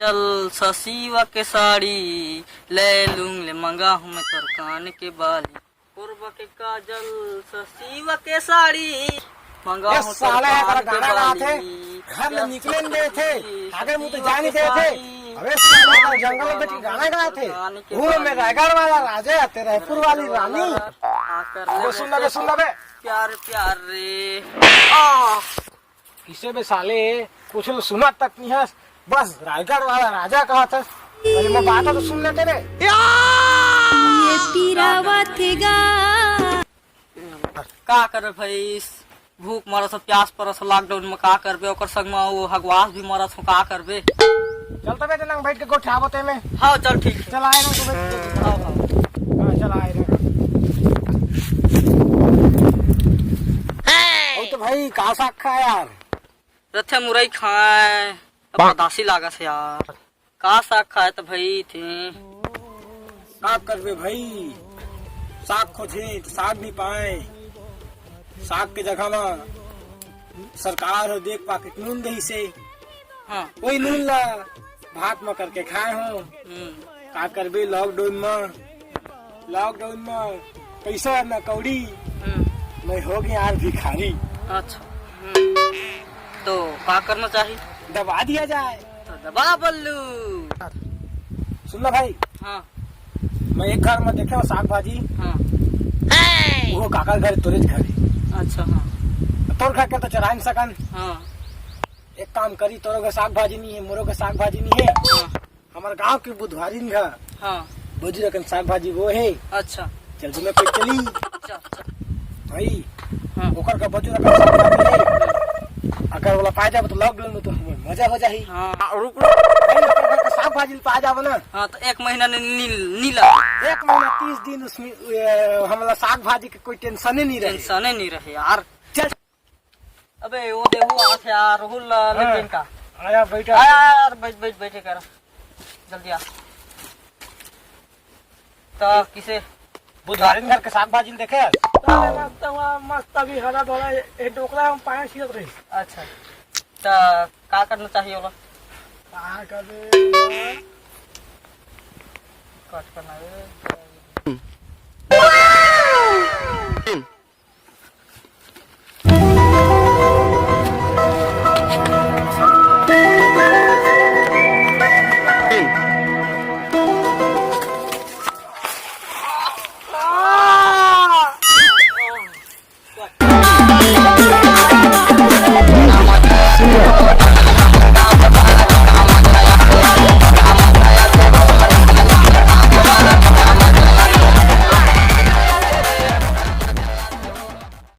चल ससीवा के साड़ी ले लूंग ले मंगा हूँ मैं तर कान के बाली पूर्व के काजल ससीवा के साड़ी मंगा हूँ साले गाना गाते घर में निकले नहीं गए थे, आगे मुँह तो जा नहीं गए थे। अबे साले जंगल में बैठ गाना गाते वो में रायगढ़ वाला राजा आते रायपुर वाली रानी। वो सुन ले प्यार प्यार रे किसे बे साले कुछ सुना तक नहीं है, बस रायगढ़ वाला राजा कहा था। अरे मैं बात तो सुन लेते रे। ये पीरावा थेगा का कर भाई, भूख मरस प्यास परस लॉकडाउन में का करबे, ओकर संग में वो हगवास भी मरस हो का करबे। चल तबे जना बैठ के गोठावते में। हाँ चल ठीक है, चल आए ना तू बैठ। हाँ हाँ चल आए ना। ओ तो भाई का साग खा यार, रथे मुरई खाए अब दासी लागा से यार। का साग खाए तो भाई थे साग करबे भाई, साग खोजे तो साग नहीं पाए। साग के जगह में सरकार हो देख पाके नून दही से हाँ वही नून ला भात में करके खाए हो। का करबे लॉकडाउन में पैसा न कौड़ी मैं हो गया यार भिखारी। अच्छा तो का करना चाहिए, दबा दिया जाए तो दबा बल्लू। सुन ला भाई, हाँ मैं एक घर में देखे साग भाजी, हाँ वो काका घर तोरे घर अच्छा हाँ तोर खा के तो चरा नहीं सकन। हाँ एक काम करी, तोरो के साग भाजी नहीं है, मोरो के साग भाजी नहीं है। हाँ हमारे गांव के बुधवारी में हाँ बुझ रकन साग भाजी वो है। अच्छा चल तुम्हें कोई चली अच्छा भाई हाँ ओकर का बजू रकन साग भाजी है। अगर वाला पा जाए तो लॉकडाउन में तो हमें मजा हो जाही। हाँ रुक साग भाजी पा जाओ ना। हाँ तो एक महीना ने नीला 1 महीना 30 दिन उसमें हमारा साग भाजी के कोई टेंशन ही नहीं रहे। टेंशन ही नहीं रहे यार। चल अबे वो देखो आज यार राहुल लेकिन का आया बैठा आया यार, बैठे कर जल्दी आ। तो किसे बुधवारी घर के साग भाजी देखे मस्त अभी हरा भरा एक टोकरा हम पाया छियत रही। अच्छा तो का करना चाहिए बोला, का करे कट करना है।